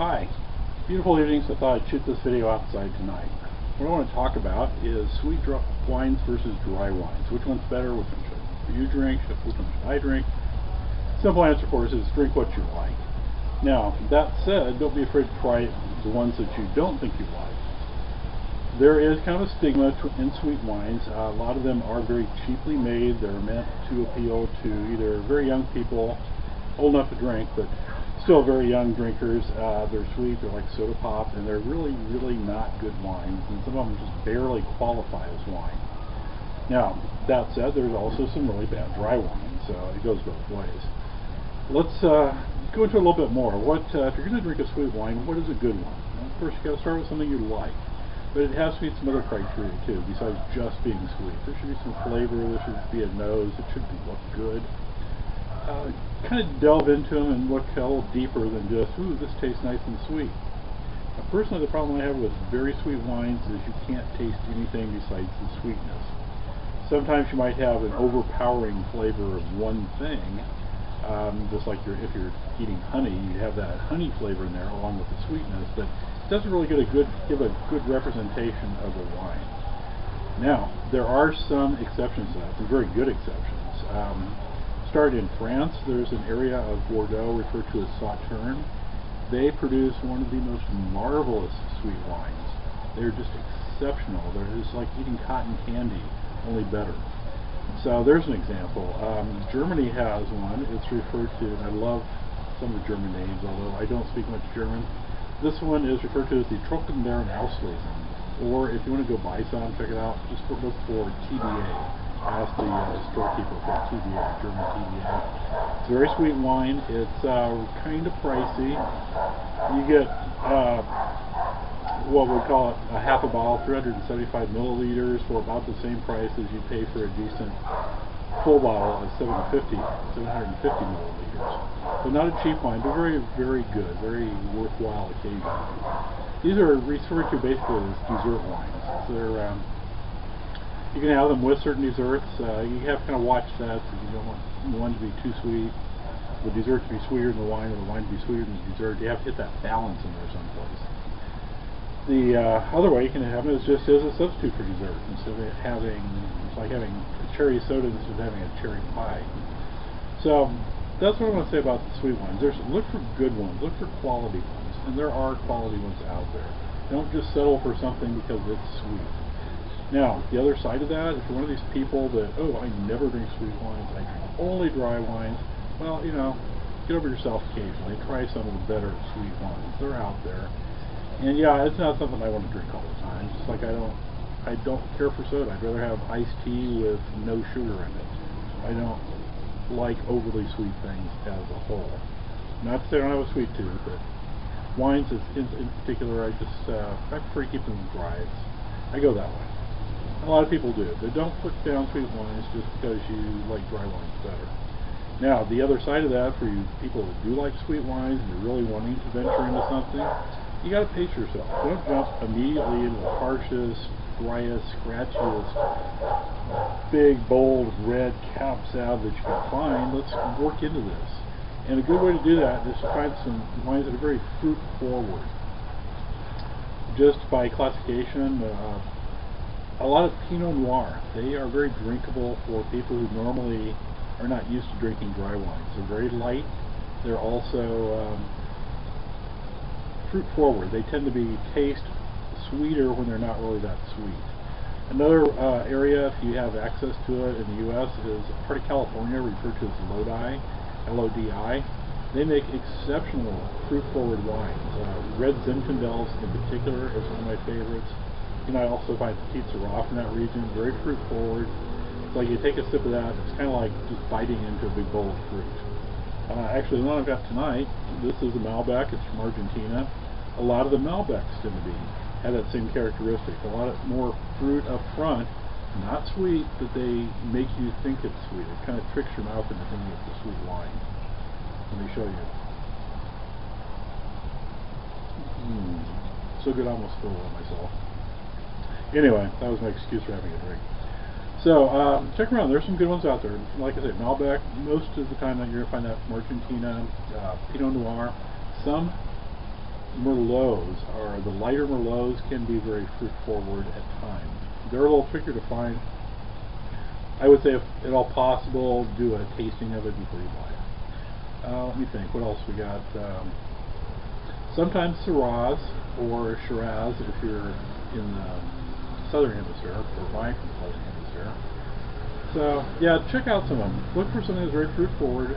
Hi, beautiful evening, so I thought I'd shoot this video outside tonight. What I want to talk about is sweet wines versus dry wines. Which one's better? Which one should you drink? Which one should I drink? Simple answer, of course, is drink what you like. Now, that said, don't be afraid to try the ones that you don't think you like. There is kind of a stigma in sweet wines. A lot of them are very cheaply made. They're meant to appeal to either very young people, old enough to drink, but still very young drinkers. They're sweet, they're like soda pop, and they're really, really not good wines, and some of them just barely qualify as wine. Now, that said, there's also some really bad dry wines, so it goes both ways. Let's go into a little bit more. If you're going to drink a sweet wine, what is a good one? Well, of course, you've got to start with something you like, but it has to meet some other criteria too, besides just being sweet. There should be some flavor, there should be a nose, it should look good. Kind of delve into them and look a little deeper than just, ooh, this tastes nice and sweet. Now, personally, the problem I have with very sweet wines is you can't taste anything besides the sweetness. Sometimes you might have an overpowering flavor of one thing, just like if you're eating honey, you have that honey flavor in there along with the sweetness, but it doesn't really give a good representation of a wine. Now, there are some exceptions to that, some very good exceptions. Started in France, there's an area of Bordeaux referred to as Sauternes. They produce one of the most marvelous sweet wines. They're just exceptional. They're just like eating cotton candy, only better. So there's an example. Germany has one. It's referred to, and I love some of the German names, although I don't speak much German. This one is referred to as the Trockenbeeren Auslese. Or if you want to go buy some, check it out, just look for TBA. Ask the storekeeper for TBA, German TBA. It's a very sweet wine. It's kind of pricey. You get what we call a half a bottle, 375 milliliters, for about the same price as you pay for a decent full bottle of 750 milliliters. So not a cheap wine, but very, very good, very worthwhile occasion. These are referred to basically as dessert wines. So they're you can have them with certain desserts. You have to kind of watch that, because you don't want one to be too sweet, the dessert to be sweeter than the wine, or the wine to be sweeter than the dessert. You have to hit that balance in there someplace. The other way you can have it is just as a substitute for dessert. Instead of it's like having a cherry soda instead of having a cherry pie. So that's what I want to say about the sweet wines. Look for good ones, look for quality ones, and there are quality ones out there. Don't just settle for something because it's sweet. Now, the other side of that, if you're one of these people that, oh, I never drink sweet wines, I drink only dry wines, well, you know, get over yourself occasionally. Try some of the better sweet wines. They're out there. And yeah, it's not something I want to drink all the time. Just like I don't care for soda. I'd rather have iced tea with no sugar in it. I don't like overly sweet things as a whole. Not to say I don't have a sweet tooth, but wines in particular, I prefer to keep them dry. I go that way. A lot of people do. They don't put down sweet wines just because you like dry wines better. Now, the other side of that, for you people who do like sweet wines and you're really wanting to venture into something, you got to pace yourself. Don't jump immediately into the harshest, driest, scratchiest, big, bold, red cab sauv that you can find. Let's work into this. And a good way to do that is to find some wines that are very fruit forward. Just by classification, a lot of Pinot Noir, they are very drinkable for people who normally are not used to drinking dry wines. They're very light. They're also fruit forward. They tend to taste sweeter when they're not really that sweet. Another area, if you have access to it in the U.S., is a part of California referred to as Lodi, L-O-D-I. They make exceptional fruit forward wines. Red Zinfandels in particular is one of my favorites. You know, I also find Pitite Sirah from that region very fruit forward. It's like you take a sip of that, it's kind of like just biting into a big bowl of fruit. Actually, the one I've got tonight, this is a Malbec. It's from Argentina. A lot of the Malbecs tend to have that same characteristic. A lot more fruit up front, not sweet, but they make you think it's sweet. It kind of tricks your mouth into thinking it's a sweet wine. Let me show you. So good I almost spilled it on myself. Anyway, that was my excuse for having a drink. So, check around. There's some good ones out there. Like I said, Malbec, most of the time that you're going to find that from Argentina, Pinot Noir. Some Merlots are, the lighter Merlots can be very fruit forward at times. They're a little trickier to find. I would say if at all possible, do a tasting of it before you buy it. Let me think, what else we got? Sometimes Sirahs or Shiraz if you're in the southern hemisphere, or buying from the southern hemisphere. So yeah, check out some of them. Look for something that's very fruit forward,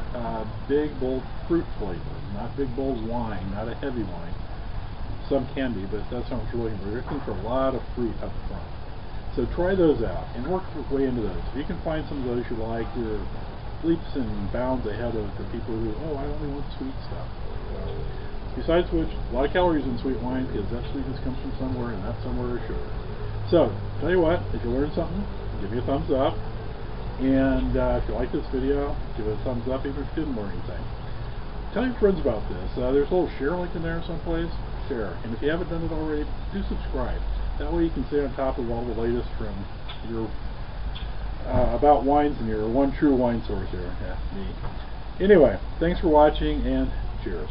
big bold fruit flavor, not big bold wine, not a heavy wine. Some can be, but that's not what you're looking for. You're looking for a lot of fruit up front. So try those out and work your way into those. If you can find some of those you like, you're leaps and bounds ahead of the people who, oh, I only want sweet stuff. Besides which, a lot of calories in sweet wine because that sweetness comes from somewhere, and that somewhere is sugar. So, tell you what, if you learned something, give me a thumbs up. And if you like this video, give it a thumbs up even if you didn't learn anything. Tell your friends about this. There's a little share link in there someplace. Share. And if you haven't done it already, do subscribe. That way you can stay on top of all the latest from your about wines and your one true wine source here. Yeah, me. Anyway, thanks for watching and cheers.